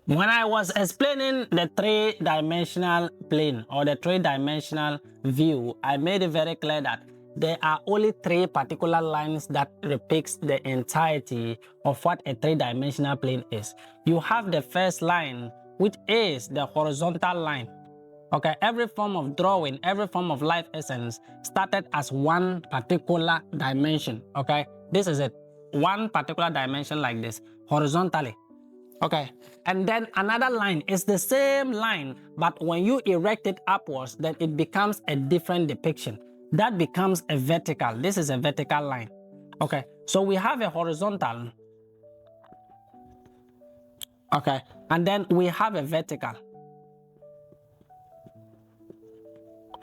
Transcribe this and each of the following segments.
When I was explaining the three-dimensional plane or the three-dimensional view, I made it very clear that there are only three particular lines that depicts the entirety of what a three-dimensional plane is. You have the first line, which is the horizontal line. Okay, every form of drawing, every form of life essence started as one particular dimension. Okay, this is it. One particular dimension like this, horizontally. Okay, and then another line is the same line, but when you erect it upwards, then it becomes a different depiction. That becomes a vertical. This is a vertical line. Okay, so we have a horizontal. Okay, and then we have a vertical.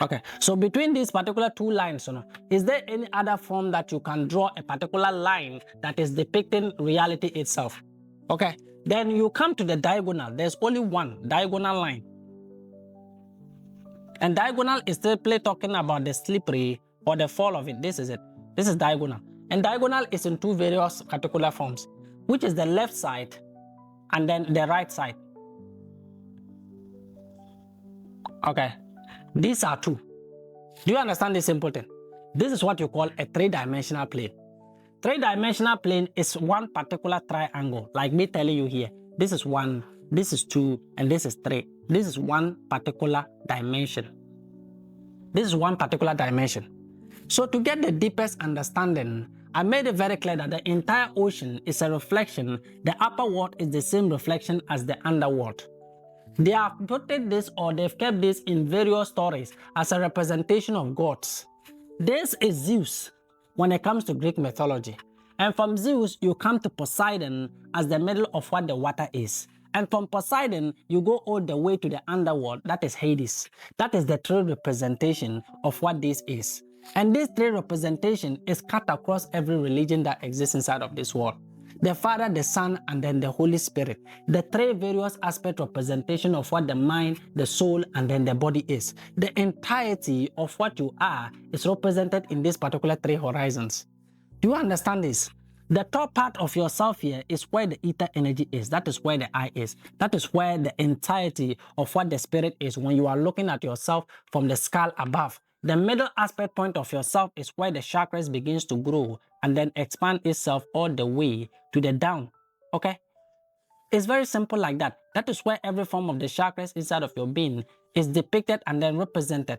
Okay, so between these particular two lines, is there any other form that you can draw a particular line that is depicting reality itself? Okay, then you come to the diagonal. There's only one diagonal line. And diagonal is simply talking about the slippery or the fall of it. This is it. This is diagonal. And diagonal is in two various particular forms, which is the left side and then the right side. Okay, these are two. Do you understand this simple thing? This is what you call a three-dimensional plane. Three-dimensional plane is one particular triangle, like me telling you here. This is 1, this is 2, and this is 3. This is one particular dimension. This is one particular dimension. So to get the deepest understanding, I made it very clear that the entire ocean is a reflection. The upper world is the same reflection as the underworld. They have put this, or they've kept this in various stories as a representation of gods. This is Zeus when it comes to Greek mythology. And from Zeus, you come to Poseidon as the middle of what the water is. And from Poseidon, you go all the way to the underworld, that is Hades. That is the true representation of what this is. And this true representation is cut across every religion that exists inside of this world. The Father, the Son, and then the Holy Spirit. The three various aspect representation of what the mind, the soul, and then the body is. The entirety of what you are is represented in these particular three horizons. Do you understand this? The top part of yourself here is where the ether energy is. That is where the I is. That is where the entirety of what the spirit is when you are looking at yourself from the skull above. The middle aspect point of yourself is where the chakras begins to grow and then expand itself all the way to the down. Okay? It's very simple like that. That is where every form of the chakras inside of your being is depicted and then represented.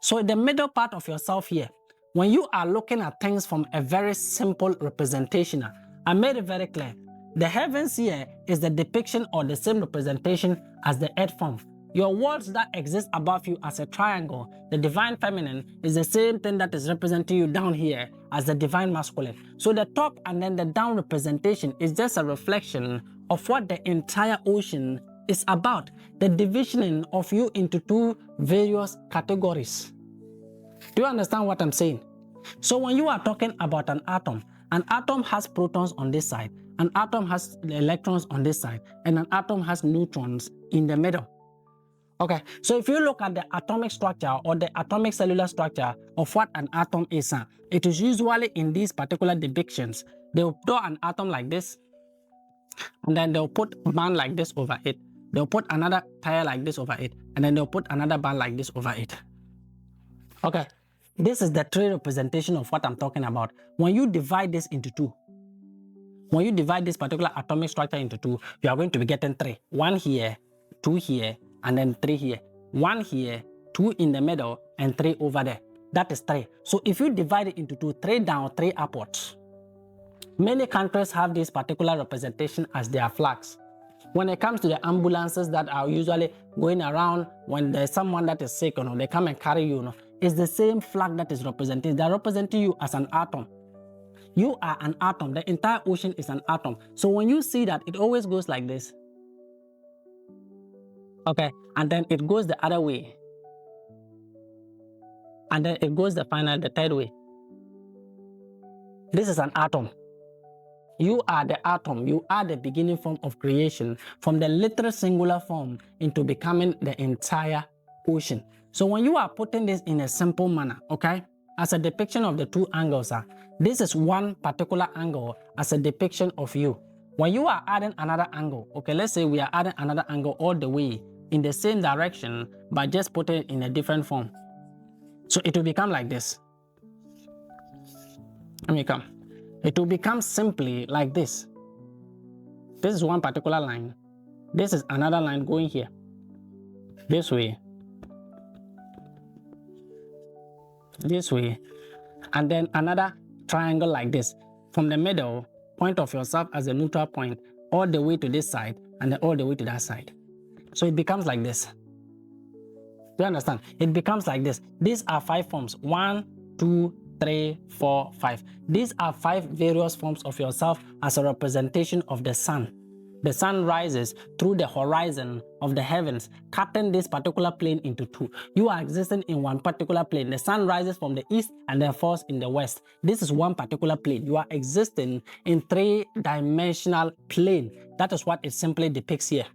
So the middle part of yourself here, when you are looking at things from a very simple representation, I made it very clear. The heavens here is the depiction or the same representation as the earth form. Your worlds that exist above you as a triangle, the divine feminine, is the same thing that is representing you down here as the divine masculine. So the top and then the down representation is just a reflection of what the entire ocean is about. The divisioning of you into two various categories. Do you understand what I'm saying? So when you are talking about an atom has protons on this side, an atom has electrons on this side, and an atom has neutrons in the middle. Okay, so if you look at the atomic structure or the atomic cellular structure of what an atom is, it is usually in these particular depictions. They'll draw an atom like this, and then they'll put a band like this over it. They'll put another tire like this over it, and then they'll put another band like this over it. Okay, this is the true representation of what I'm talking about. When you divide this into two, when you divide this particular atomic structure into two, you are going to be getting three. One here, two here, and then 3 here. 1 here, 2 in the middle, and 3 over there. That is 3. So if you divide it into 2, 3 down, 3 upwards. Many countries have this particular representation as their flags. When it comes to the ambulances that are usually going around when there's someone that is sick, they come and carry you, it's the same flag that is representing. They're representing you as an atom. You are an atom. The entire ocean is an atom. So when you see that, it always goes like this. Okay, and then it goes the other way. And then it goes the third way. This is an atom. You are the atom. You are the beginning form of creation from the literal singular form into becoming the entire ocean. So when you are putting this in a simple manner, okay, as a depiction of the two angles, this is one particular angle as a depiction of you. When you are adding another angle, okay, let's say we are adding another angle all the way in the same direction, but just putting it in a different form. So it will become like this. Let me come. It will become simply like this. This is one particular line. This is another line going here. This way. This way. And then another triangle like this. From the middle, point of yourself as a neutral point, all the way to this side, and then all the way to that side. So it becomes like this. Do you understand? It becomes like this. These are 5 forms. 1, 2, 3, 4, 5. These are 5 various forms of yourself as a representation of the sun. The sun rises through the horizon of the heavens, cutting this particular plane into 2. You are existing in one particular plane. The sun rises from the east and then falls in the west. This is one particular plane. You are existing in 3-dimensional plane. That is what it simply depicts here.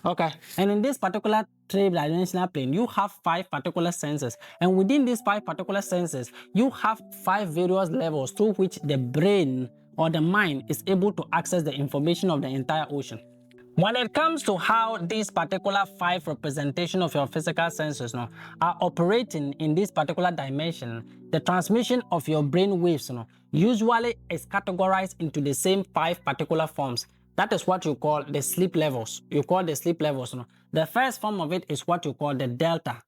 Okay, and in this particular 3-dimensional plane, you have 5 particular senses, and within these 5 particular senses, you have 5 various levels through which the brain or the mind is able to access the information of the entire ocean. When it comes to how these particular 5 representation of your physical senses are operating in this particular dimension, the transmission of your brain waves usually is categorized into the same 5 particular forms. That is what you call the sleep levels. You call the sleep levels. The first form of it is what you call the delta.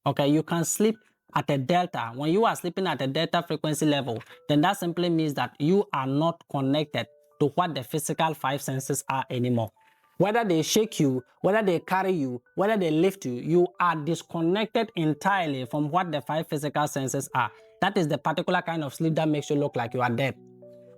Okay, you can sleep at a delta. When you are sleeping at a delta frequency level, then that simply means that you are not connected to what the physical 5 senses are anymore. Whether they shake you, whether they carry you, whether they lift you, you are disconnected entirely from what the 5 physical senses are. That is the particular kind of sleep that makes you look like you are dead.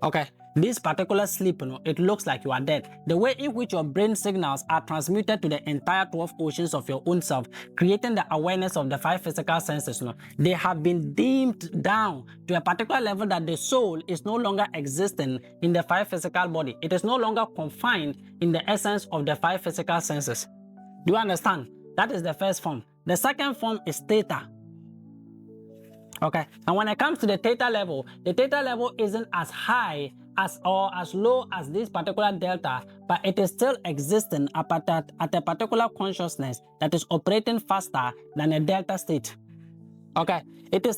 Okay, this particular sleep, it looks like you are dead. The way in which your brain signals are transmitted to the entire 12 oceans of your own self, creating the awareness of the 5 physical senses, they have been dimmed down to a particular level that the soul is no longer existing in the 5 physical body. It is no longer confined in the essence of the 5 physical senses. Do you understand? That is the first form. The second form is theta. Okay, and when it comes to the theta level isn't as high as or as low as this particular delta, but it is still existing at a particular consciousness that is operating faster than a delta state. Okay,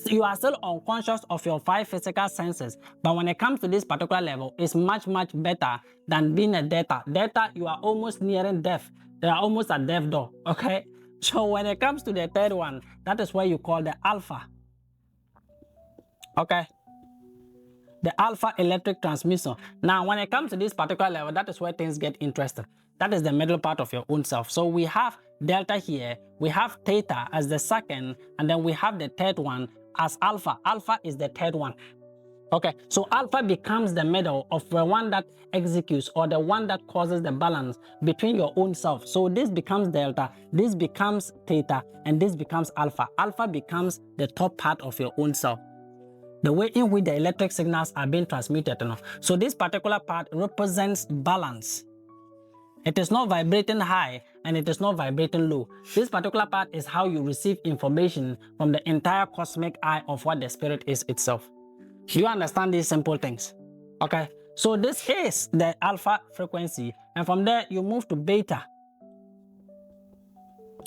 you are still unconscious of your 5 physical senses, but when it comes to this particular level, it's much better than being a delta. Delta, you are almost nearing death. They are almost at death door. Okay, so when it comes to the third one, that is what you call the alpha. Okay, the alpha electric transmission. Now, when it comes to this particular level, that is where things get interesting. That is the middle part of your own self. So we have delta here, we have theta as the second, and then we have the third one as alpha. Alpha is the third one. Okay, so alpha becomes the middle of the one that executes or the one that causes the balance between your own self. So this becomes delta, this becomes theta, and this becomes alpha. Alpha becomes the top part of your own self. The way in which the electric signals are being transmitted. So this particular part represents balance. It is not vibrating high and it is not vibrating low. This particular part is how you receive information from the entire cosmic eye of what the spirit is itself. Do you understand these simple things? Okay, so this is the alpha frequency, and from there you move to beta.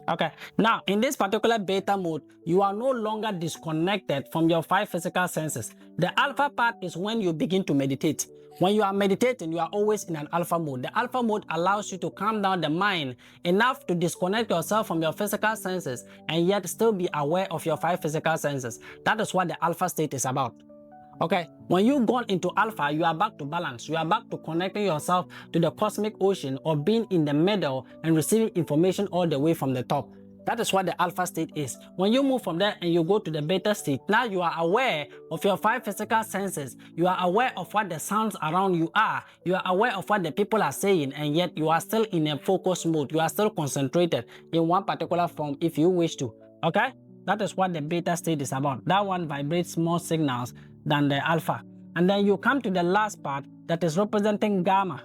Okay, now in this particular beta mode, you are no longer disconnected from your 5 physical senses. The alpha part is when you begin to meditate. When you are meditating, you are always in an alpha mode. The alpha mode allows you to calm down the mind enough to disconnect yourself from your physical senses and yet still be aware of your 5 physical senses. That is what the alpha state is about. Okay, when you've gone into alpha, you are back to balance. You are back to connecting yourself to the cosmic ocean or being in the middle and receiving information all the way from the top. That is what the alpha state is. When you move from there and you go to the beta state, now you are aware of your 5 physical senses. You are aware of what the sounds around you are. You are aware of what the people are saying, and yet you are still in a focus mode. You are still concentrated in one particular form if you wish to. Okay? That is what the beta state is about. That one vibrates more signals than the alpha. And then you come to the last part that is representing gamma.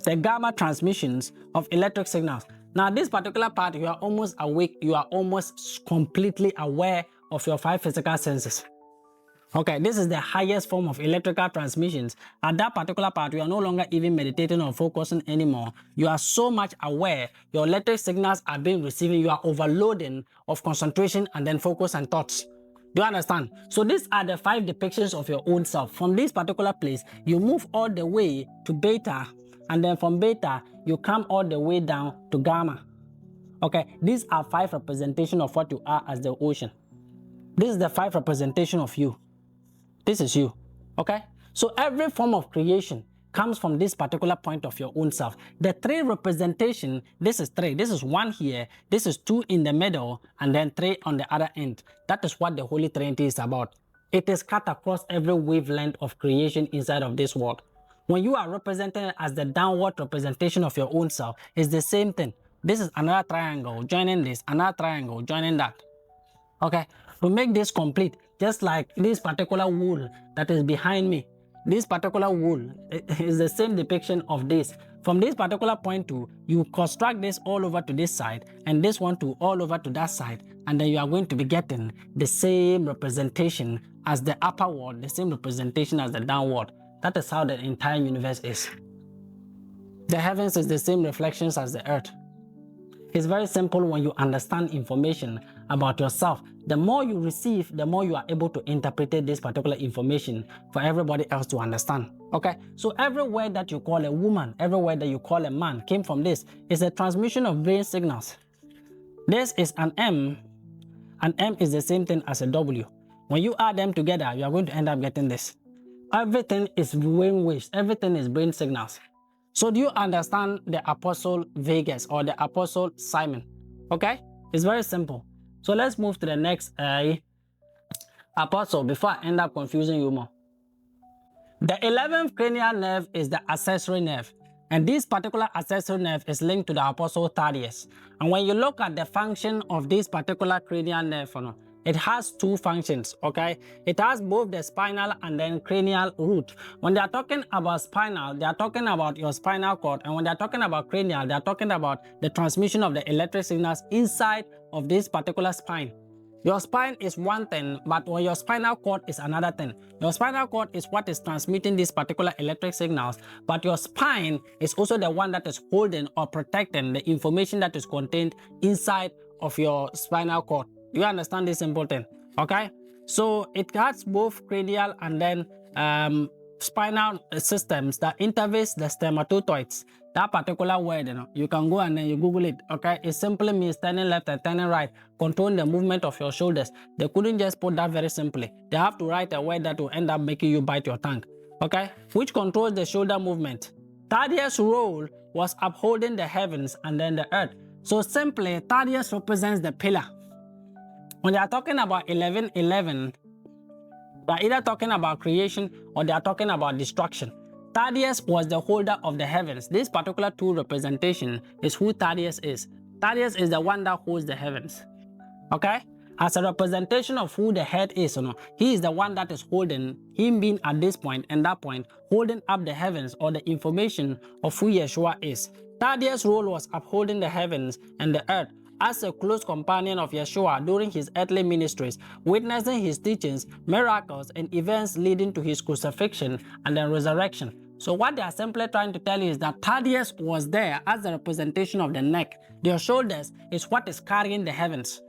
The gamma transmissions of electric signals. Now this particular part, you are almost awake, you are almost completely aware of your 5 physical senses. Okay, this is the highest form of electrical transmissions. At that particular part, you are no longer even meditating or focusing anymore. You are so much aware. Your electric signals are being received. You are overloading of concentration and then focus and thoughts. Do you understand? So these are the 5 depictions of your own self. From this particular place, you move all the way to beta, and then from beta, you come all the way down to gamma. Okay, these are 5 representations of what you are as the ocean. This is the 5 representation of you. This is you. Okay, so every form of creation comes from this particular point of your own self. The 3 representation, this is 3, this is 1 here, this is 2 in the middle, and then 3 on the other end. That is what the Holy Trinity is about. It is cut across every wavelength of creation inside of this world. When you are represented as the downward representation of your own self, it's the same thing. This is another triangle joining this, another triangle joining that. Okay, to make this complete, just like this particular wool that is behind me, this particular wool is the same depiction of this. From this particular point to, you construct this all over to this side, and this one to all over to that side, and then you are going to be getting the same representation as the upper world, the same representation as the downward. That is how the entire universe is. The heavens is the same reflections as the earth. It's very simple when you understand information about yourself. The more you receive, the more you are able to interpret this particular information for everybody else to understand. Okay, so every word that you call a woman, every word that you call a man came from this. It's a transmission of brain signals. This is an M. An M is the same thing as a W. When you add them together, you are going to end up getting this. Everything is brain waves. Everything is brain signals. So do you understand the Apostle Vegas or the Apostle Simon? Okay, it's very simple. So let's move to the next apostle before I end up confusing you more. The 11th cranial nerve is the accessory nerve, and this particular accessory nerve is linked to the Apostle Thaddeus. And when you look at the function of this particular cranial nerve, it has 2 functions, okay? It has both the spinal and then cranial root. When they are talking about spinal, they are talking about your spinal cord. And when they are talking about cranial, they are talking about the transmission of the electric signals inside of this particular spine. Your spine is one thing, but when your spinal cord is another thing. Your spinal cord is what is transmitting these particular electric signals, but your spine is also the one that is holding or protecting the information that is contained inside of your spinal cord. You understand this simple thing? Okay, so it has both cranial and then spinal systems that interface the spermatozoids. That particular word, you can go and then you Google it. Okay, it simply means turning left and turning right, controlling the movement of your shoulders. They couldn't just put that very simply. They have to write a word that will end up making you bite your tongue. Okay, which controls the shoulder movement. Thaddeus' role was upholding the heavens and then the earth. So simply, Thaddeus represents the pillar. When they are talking about 11:11, they are either talking about creation or they are talking about destruction. Thaddeus was the holder of the heavens. This particular 2 representation is who Thaddeus is. Thaddeus is the one that holds the heavens. Okay? As a representation of who the head is, he is the one that is holding, him being at this point and that point, holding up the heavens or the information of who Yeshua is. Thaddeus' role was upholding the heavens and the earth as a close companion of Yeshua during his earthly ministries, witnessing his teachings, miracles, and events leading to his crucifixion and then resurrection. So what they are simply trying to tell you is that Thaddeus was there as the representation of the neck. Your shoulders is what is carrying the heavens.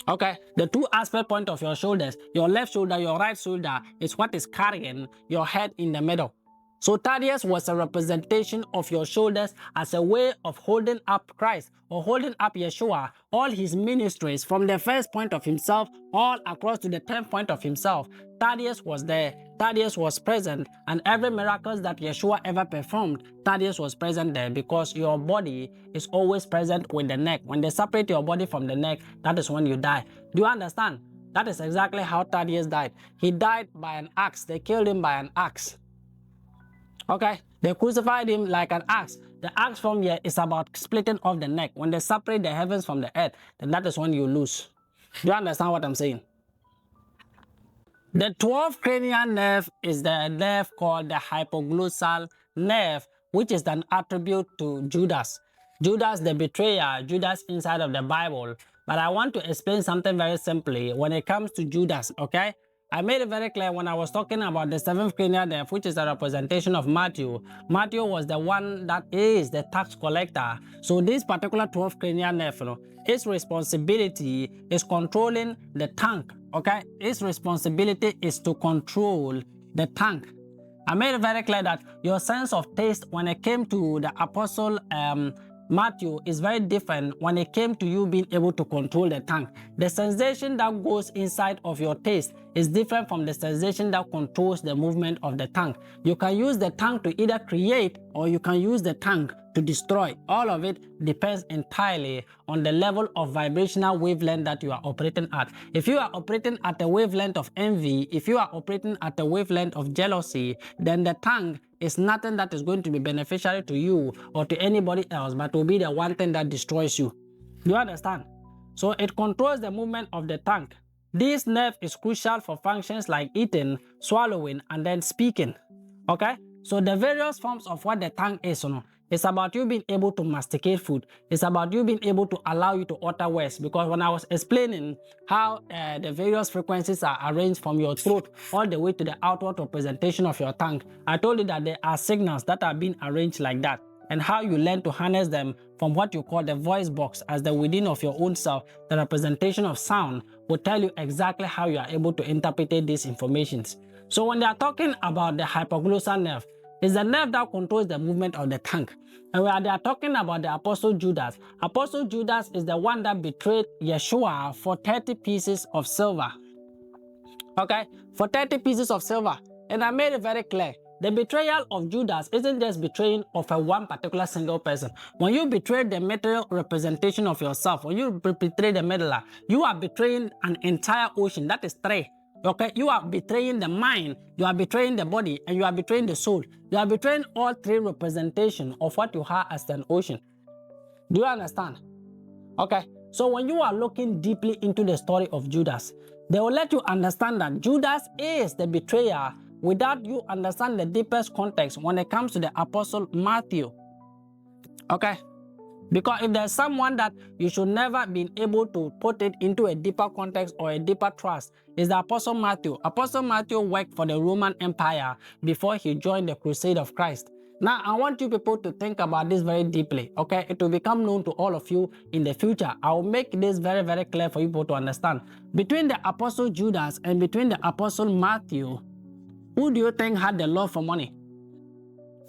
Okay, the 2 aspect point of your shoulders, your left shoulder, your right shoulder, is what is carrying your head in the middle. So Thaddeus was a representation of your shoulders as a way of holding up Christ or holding up Yeshua, all his ministries from the first point of himself all across to the 10th point of himself. Thaddeus was there. Thaddeus was present, and every miracle that Yeshua ever performed, Thaddeus was present there, because your body is always present with the neck. When they separate your body from the neck, that is when you die. Do you understand? That is exactly how Thaddeus died. He died by an axe. They killed him by an axe. Okay, they crucified him like an axe. The axe from here is about splitting off the neck. When they separate the heavens from the earth, then that is when you lose. Do you understand what I'm saying? The 12th cranial nerve is the nerve called the hypoglossal nerve, which is an attribute to Judas. Judas the betrayer, Judas inside of the Bible. But I want to explain something very simply when it comes to Judas, okay? I made it very clear when I was talking about the seventh cranial nerve, which is a representation of Matthew. Matthew was the one that is the tax collector. So this particular 12th cranial nerve, its responsibility is controlling the tongue. Okay, its responsibility is to control the tongue. I made it very clear that your sense of taste when it came to the apostle Matthew is very different when it came to you being able to control the tongue. The sensation that goes inside of your taste is different from the sensation that controls the movement of the tongue. You can use the tongue to either create or you can use the tongue to destroy. All of it depends entirely on the level of vibrational wavelength that you are operating at. If you are operating at a wavelength of envy, if you are operating at a wavelength of jealousy, then the tongue is nothing that is going to be beneficial to you or to anybody else, but will be the one thing that destroys you. Do you understand? So it controls the movement of the tongue. This nerve is crucial for functions like eating, swallowing, and then speaking. Okay? So the various forms of what the tongue is, it's about you being able to masticate food. It's about you being able to allow you to utter words. Because when I was explaining how the various frequencies are arranged from your throat all the way to the outward representation of your tongue, I told you that there are signals that are being arranged like that, and how you learn to harness them from what you call the voice box as the within of your own self. The representation of sound will tell you exactly how you are able to interpret these informations. So when they are talking about the hypoglossal nerve, it's the nerve that controls the movement of the tongue. And when they are talking about the Apostle Judas, Apostle Judas is the one that betrayed Yeshua for 30 pieces of silver. Okay, for 30 pieces of silver. And I made it very clear. The betrayal of Judas isn't just betraying of a one particular single person. When you betray the material representation of yourself, when you betray the medulla, you are betraying an entire ocean. That is three. Okay, you are betraying the mind, you are betraying the body, and you are betraying the soul. You are betraying all three representations of what you have as an ocean. Do you understand? Okay, so when you are looking deeply into the story of Judas, they will let you understand that Judas is the betrayer without you understand the deepest context when it comes to the Apostle Matthew. Okay? Because if there's someone that you should never be able to put it into a deeper context or a deeper trust, is the Apostle Matthew. Apostle Matthew worked for the Roman Empire before he joined the crusade of Christ. Now, I want you people to think about this very deeply, okay? It will become known to all of you in the future. I will make this very, very clear for you people to understand. Between the Apostle Judas and between the Apostle Matthew, who do you think had the love for money?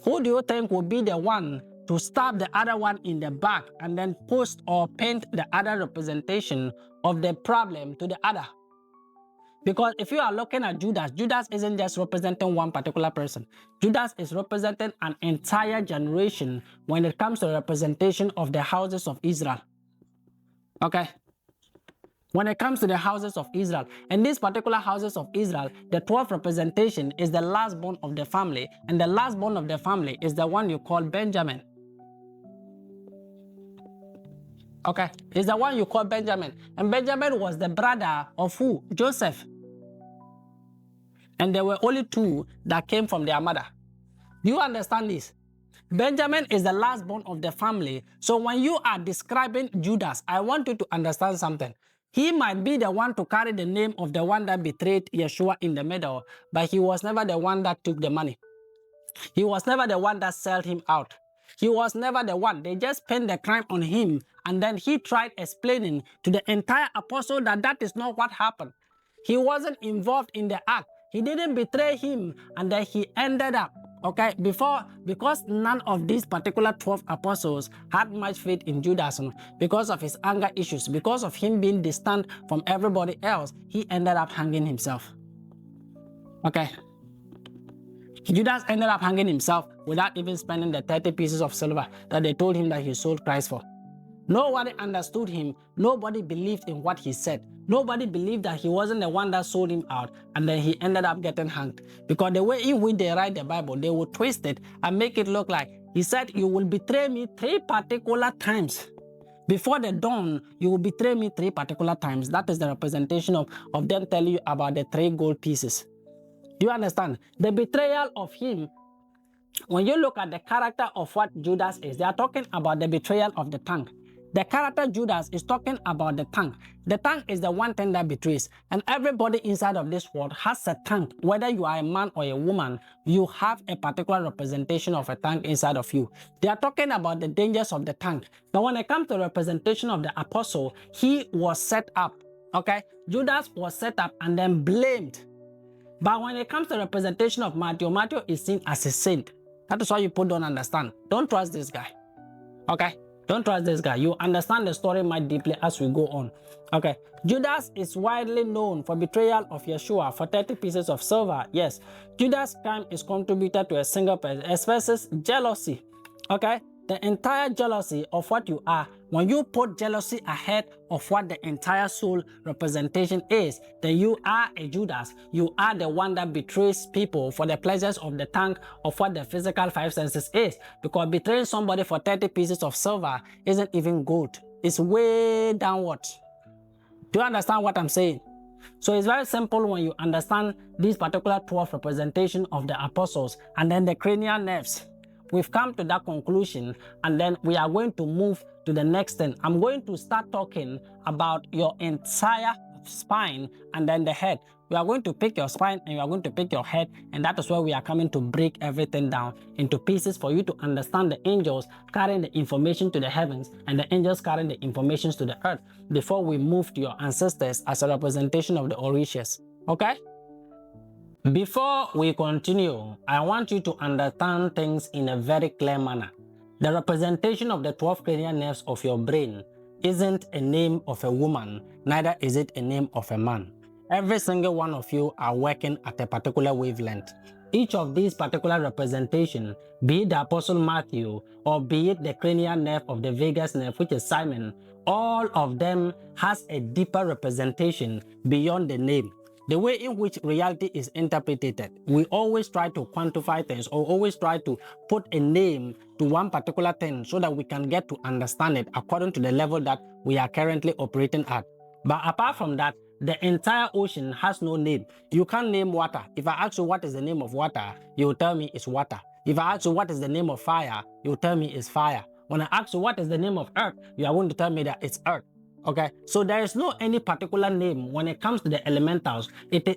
Who do you think will be the one to stab the other one in the back and then post or paint the other representation of the problem to the other? Because if you are looking at Judas, Judas isn't just representing one particular person. Judas is representing an entire generation when it comes to the representation of the houses of Israel. Okay? When it comes to the houses of Israel, and these particular houses of Israel, the 12th representation is the last born of the family, and the last born of the family is the one you call Benjamin. Okay, it's the one you call Benjamin. And Benjamin was the brother of who? Joseph. And there were only two that came from their mother. Do you understand this? Benjamin is the last born of the family. So when you are describing Judas, I want you to understand something. He might be the one to carry the name of the one that betrayed Yeshua in the middle, but he was never the one that took the money. He was never the one that sold him out. He was never the one. They just pinned the crime on him, and then he tried explaining to the entire apostle that that is not what happened. He wasn't involved in the act. He didn't betray him, and then he ended up, okay, because none of these particular 12 apostles had much faith in Judas, because of his anger issues, because of him being distant from everybody else, he ended up hanging himself. Okay. Judas ended up hanging himself without even spending the 30 pieces of silver that they told him that he sold Christ for. Nobody understood him. Nobody believed in what he said. Nobody believed that he wasn't the one that sold him out, and then he ended up getting hanged. Because the way in which they write the Bible, they will twist it and make it look like he said, "You will betray me 3 particular times. Before the dawn, you will betray me 3 particular times." That is the representation of them telling you about the 3 gold pieces. Do you understand? The betrayal of him, when you look at the character of what Judas is, they are talking about the betrayal of the tongue. The character Judas is talking about the tongue. The tongue is the one thing that betrays. And everybody inside of this world has a tongue. Whether you are a man or a woman, you have a particular representation of a tongue inside of you. They are talking about the dangers of the tongue. But when it comes to the representation of the apostle, he was set up. Okay? Judas was set up and then blamed. But when it comes to the representation of Matthew, Matthew is seen as a saint. That is why people don't understand. Don't trust this guy. Okay? Don't trust this guy. You understand the story more deeply as we go on. Okay. Judas is widely known for betrayal of Yeshua for 30 pieces of silver. Yes. Judas' crime is contributed to a single person, expresses jealousy. Okay. The entire jealousy of what you are. When you put jealousy ahead of what the entire soul representation is, then you are a Judas. You are the one that betrays people for the pleasures of the tongue of what the physical five senses is. Because betraying somebody for 30 pieces of silver isn't even good. It's way downward. Do you understand what I'm saying? So it's very simple when you understand this particular 12 representation of the apostles and then the cranial nerves. We've come to that conclusion, and then we are going to move to the next thing. I'm going to start talking about your entire spine and then the head. We are going to pick your spine and you are going to pick your head, and that is where we are coming to break everything down into pieces for you to understand the angels carrying the information to the heavens and the angels carrying the information to the earth before we move to your ancestors as a representation of the Orishas. Okay? Before we continue, I want you to understand things in a very clear manner. The representation of the 12 cranial nerves of your brain isn't a name of a woman, neither is it a name of a man. Every single one of you are working at a particular wavelength. Each of these particular representation, be it the Apostle Matthew or be it the cranial nerve of the vagus nerve, which is Simon, all of them has a deeper representation beyond the name. The way in which reality is interpreted, we always try to quantify things or always try to put a name to one particular thing so that we can get to understand it according to the level that we are currently operating at. But apart from that, the entire ocean has no name. You can't name water. If I ask you what is the name of water, you will tell me it's water. If I ask you what is the name of fire, you will tell me it's fire. When I ask you what is the name of earth, you are going to tell me that it's earth. Okay, so there is no any particular name when it comes to the elementals.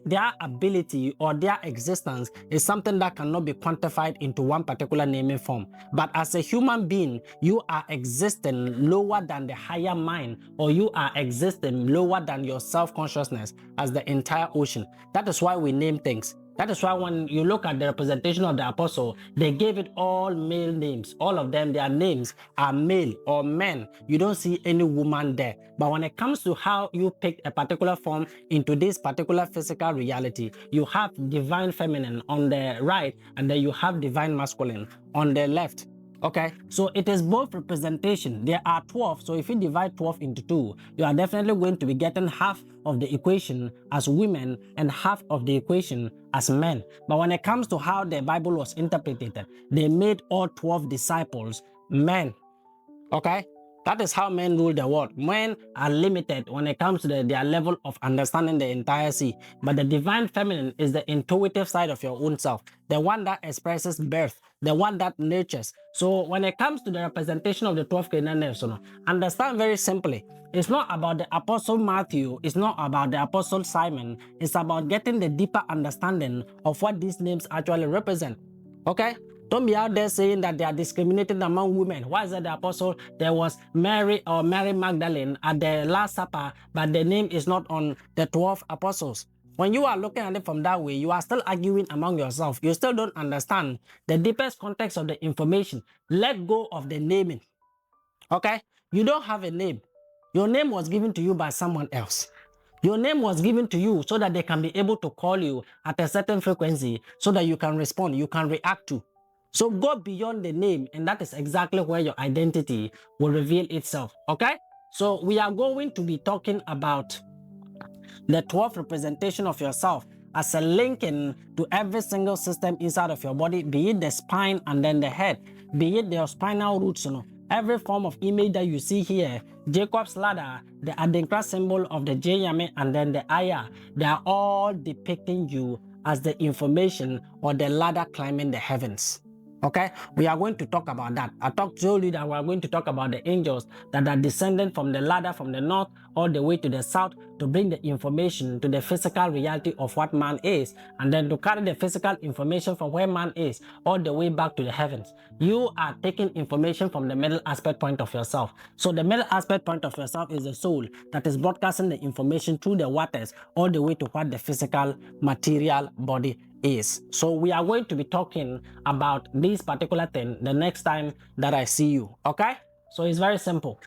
Their ability or their existence is something that cannot be quantified into one particular naming form. But as a human being, you are existing lower than the higher mind, or you are existing lower than your self-consciousness as the entire ocean. That is why we name things. That is why when you look at the representation of the apostle, they gave it all male names. All of them, their names are male or men. You don't see any woman there. But when it comes to how you pick a particular form into this particular physical reality, you have divine feminine on the right, and then you have divine masculine on the left. Okay, so it is both representation. There are 12, so if you divide 12 into 2, you are definitely going to be getting half of the equation as women and half of the equation as men. But when it comes to how the Bible was interpreted, they made all 12 disciples men. Okay, that is how men rule the world. Men are limited when it comes to their level of understanding the entire sea. But the divine feminine is the intuitive side of your own self, the one that expresses birth, the one that nurtures. So when it comes to the representation of the 12 cranial nerves, understand very simply, it's not about the Apostle Matthew, it's not about the Apostle Simon, it's about getting the deeper understanding of what these names actually represent. Okay? Don't be out there saying that they are discriminating among women. Why is that the apostle? There was Mary or Mary Magdalene at the Last Supper, but the name is not on the 12 apostles. When you are looking at it from that way, you are still arguing among yourself. You still don't understand the deepest context of the information. Let go of the naming. Okay? You don't have a name. Your name was given to you by someone else. Your name was given to you so that they can be able to call you at a certain frequency so that you can respond, you can react to. So go beyond the name, and that is exactly where your identity will reveal itself. Okay? So we are going to be talking about the 12 representation of yourself as a linking to every single system inside of your body, be it the spine and then the head, be it your spinal roots, every form of image that you see here, Jacob's ladder, the Adinkra symbol of the Jeyame, and then the Aya, they are all depicting you as the information or the ladder climbing the heavens. Okay, we are going to talk about that. Told you that we are going to talk about the angels that are descended from the ladder from the north all the way to the south to bring the information to the physical reality of what man is, and then to carry the physical information from where man is all the way back to the heavens. You are taking information from the middle aspect point of yourself. So the middle aspect point of yourself is the soul that is broadcasting the information through the waters all the way to what the physical material body is. So we are going to be talking about this particular thing the next time that I see you. Okay, so it's very simple.